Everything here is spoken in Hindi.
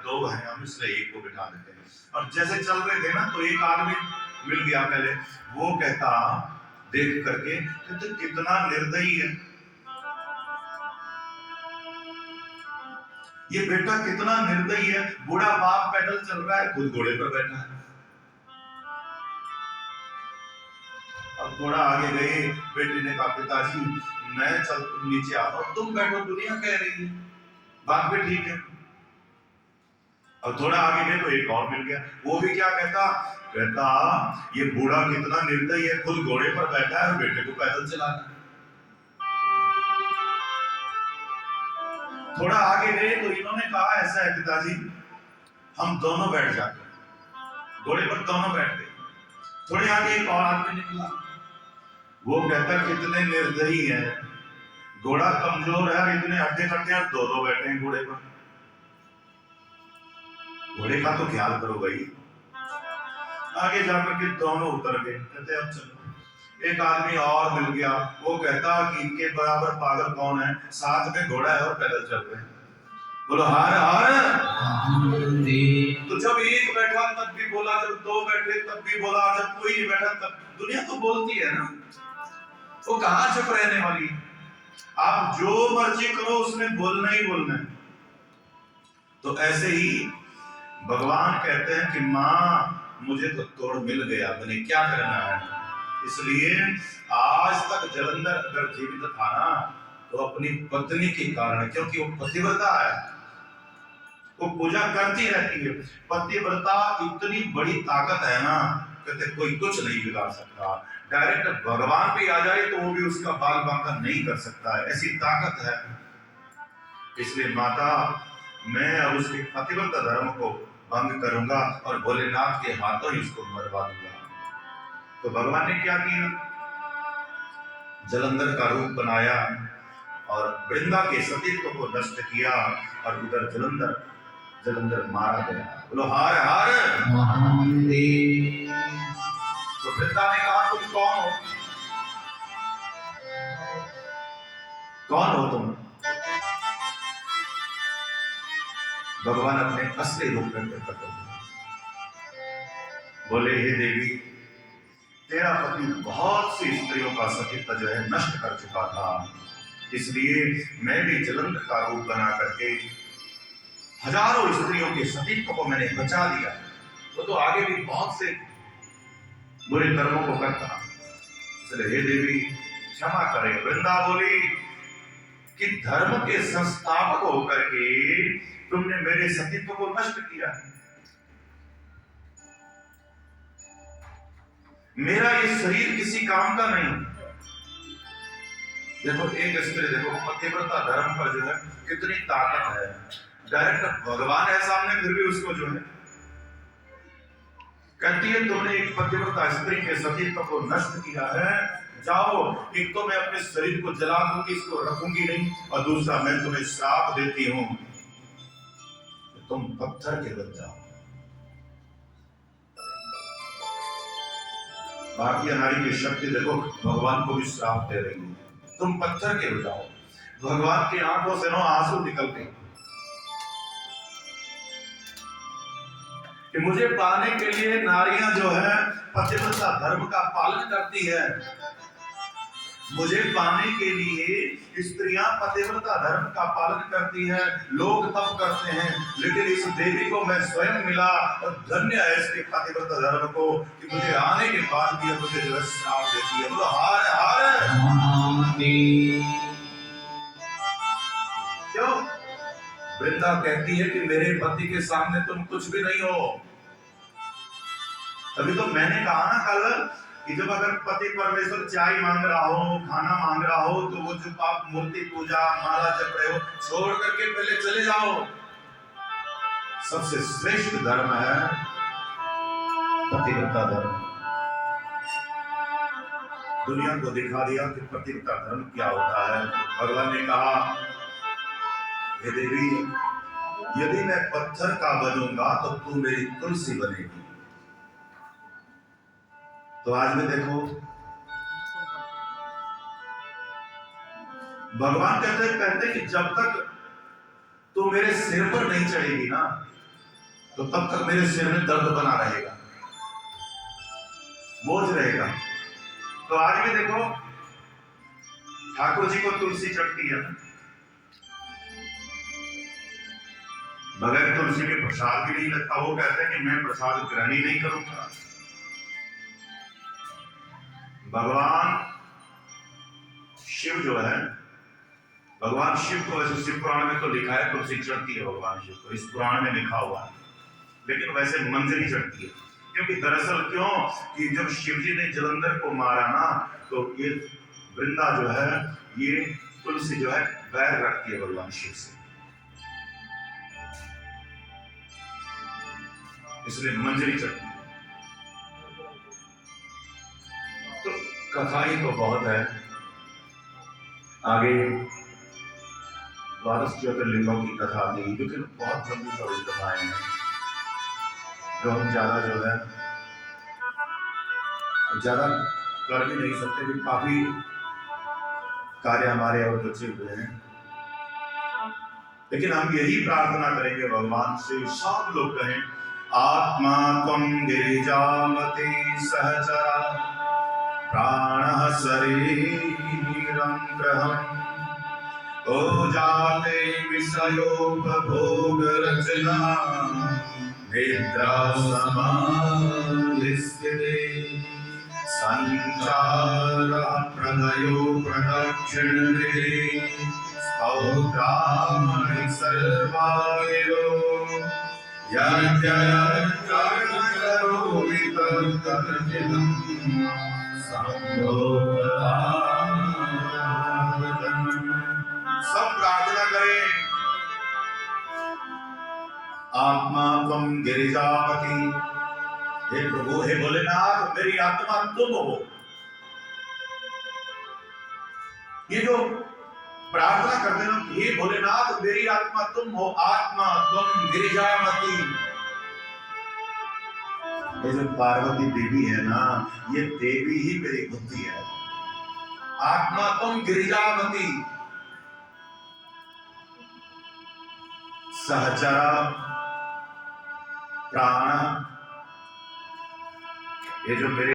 दो हैं हम, इसलिए एक को बिठा देते हैं। और जैसे चल रहे थे ना, तो एक आदमी मिल गया पहले, वो कहता देख करके, कहते कितना निर्दयी है ये बेटा, कितना निर्दयी है। बूढ़ा बाप पैदल चल रहा है, खुद घोड़े पर बैठा है। अब थोड़ा आगे गए, बेटे ने कहा पिताजी मैं चल, तुम नीचे आता हूं, तुम बैठो, दुनिया कह रही है, बात भी ठीक है। अब थोड़ा आगे गए तो एक और मिल गया, वो भी क्या कहता, कहता ये बूढ़ा कितना निर्दयी है, खुद घोड़े पर बैठा है और बेटे को पैदल चलाता है। थोड़ा आगे गए तो इन्होंने कहा ऐसा है पिताजी, हम दोनों बैठ जाते, घोड़े पर दोनों बैठ गए। थोड़े आगे एक और आदमी निकला, वो कहता कितने निर्दयी है, घोड़ा कमजोर है, इतने हड्डे कट्टे और दो दो बैठे हैं घोड़े पर। घोड़े का तो ख्याल करो भाई। आगे जाकर के दोनों उतर गए, कहते अब चलो। एक आदमी और मिल गया, वो कहता कि इनके बराबर पागल कौन है, साथ में घोड़ा है और पैदल चल रहे हैं। बोलो हार हार। तो जब एक बैठा तब भी बोला, जब दो बैठे तब भी बोला, जब कोई नहीं बैठा तब। दुनिया तो बोलती है ना, वो कहां चुप रहने वाली। आप जो मर्जी करो उसमें बोलना ही बोलना है। तो ऐसे ही भगवान कहते हैं कि माँ मुझे तो तोड़ मिल गया, मैंने क्या करना है। इसलिए आज तक जलंधर अगर जीवित था ना, तो अपनी पत्नी के कारण, क्योंकि वो पतिव्रता है, वो पूजा करती रहती है। पतिव्रता इतनी बड़ी ताकत है ना, कहते कोई कुछ नहीं बिगाड़ सकता। डायरेक्ट भगवान भी आ जाए तो वो भी उसका बाल बांका नहीं कर सकता है, ऐसी ताकत है। इसलिए माता मैं अब उसके पतिव्रता धर्म को भंग करूंगा और भोलेनाथ के हाथों ही उसको मरवा दूंगा। तो भगवान ने क्या किया, जलंधर का रूप बनाया और वृंदा के सतीत्व को नष्ट किया, और उधर जलंधर मारा गया। बोलो हार हार। तो वृंदा ने कहा तुम कौन हो, कौन हो तुम। भगवान अपने असली रूप में प्रकट हो, बोले हे देवी, तेरा पति बहुत सी स्त्रियों का सतीत्व जो है नष्ट कर चुका था, इसलिए मैं भी जलंधर का रूप बना करके हजारों स्त्रियों के सतीत्व को मैंने बचा दिया। वो तो आगे भी बहुत से बुरे कर्मों को करता, इसलिए हे देवी क्षमा करें। वृंदा बोली कि धर्म के संस्थापक होकर के तुमने मेरे सतीत्व को नष्ट किया, मेरा ये शरीर किसी काम का नहीं। देखो एक स्त्री, देखो पतिव्रता धर्म पर जो है कितनी ताकत है। डायरेक्ट भगवान है सामने, फिर भी उसको जो है कहती है तुमने एक पतिव्रता स्त्री के सतीत्व को नष्ट किया है, जाओ, एक तो मैं अपने शरीर को जला दूंगी, इसको रखूंगी नहीं, और दूसरा मैं तुम्हें श्राप देती हूं, तुम पत्थर के बन जाओ। भारतीय नारी की शक्ति देखो, भगवान को भी श्राप दे रही है, तुम पत्थर के हो जाओ। भगवान की आंखों से आंसू निकल गए कि मुझे पाने के लिए नारियां जो है पतिव्रता धर्म का पालन करती है, मुझे पाने के लिए स्त्रियां पतिव्रता धर्म का पालन करती है, लोग तप करते हैं, लेकिन इस देवी को मैं स्वयं मिला और धन्य है इसके पतिव्रता धर्म को कि मुझे आने के बाद भी मुझे जो है श्राप देती है। बोलो हार हार। क्यों? वृंदा कहती है कि मेरे पति के सामने तुम कुछ भी नहीं हो। तभी तो मैंने कहा ना कल कि जब अगर पति परमेश्वर चाय मांग रहा हो, खाना मांग रहा हो, तो वो जो आप मूर्ति पूजा माला जप रहे हो छोड़ करके पहले चले जाओ। सबसे श्रेष्ठ धर्म है पतिव्रता धर्म। दुनिया को दिखा दिया कि पतिव्रता धर्म क्या होता है। भगवान ने कहा हे देवी, यदि मैं पत्थर का बनूंगा तो तू मेरी तुलसी बनेगी। तो आज में देखो भगवान कहते कि जब तक तू मेरे सिर पर नहीं चढ़ेगी ना, तो तब तक मेरे सिर में दर्द बना रहेगा, बोझ रहेगा। तो आज भी देखो ठाकुर जी को तुलसी चढ़ती है, बगैर तुलसी के प्रसाद भी नहीं लगता। वो कहते हैं कि मैं प्रसाद ग्रहण ही नहीं करूंगा। भगवान शिव जो है, भगवान शिव को वैसे शिव पुराण में तो लिखा है तुलसी चढ़ती है भगवान शिव को, इस पुराण में लिखा हुआ है, लेकिन वैसे मंजरी चढ़ती है। क्योंकि दरअसल क्यों कि जब शिव जी ने जलंधर को मारा ना, तो ये वृंदा जो है, ये तुलसी जो है बैर रखती है भगवान शिव से, इसलिए मंजरी चढ़ती है। तो कथा ही तो बहुत है, आगे द्वादश ज्योतिर्लिंगों की कथा आती, लेकिन बहुत लंबी चौड़ी कथाएं हैं जो हम ज्यादा कर भी नहीं सकते, भी काफी कार्य हमारे और बचे हुए हैं। लेकिन हम यही प्रार्थना करेंगे भगवान से, सब लोग कहें आत्मा त्वं गिरिजावती सहचरा प्राणः शरीरं ग्रहम् ओजाते विषयोपभोग रचना निद्रा समाधिस्थिते संचारः प्रलयो प्रदक्षिणते स्तोत्राणि सर्वायो यज्ञकर्म करोमि तत्तदचिदं सब प्रार्थना करें। आत्मा त्वं गिरिजापति, हे प्रभु हे भोलेनाथ मेरी आत्मा तुम हो। ये जो प्रार्थना करते हैं, हे भोलेनाथ मेरी आत्मा तुम हो, आत्मा त्वं गिरिजापति। ये जो पार्वती देवी है ना, ये देवी ही मेरी बुद्धि है। आत्मा तुम गिरिजापति सहचरा प्राण, ये जो मेरे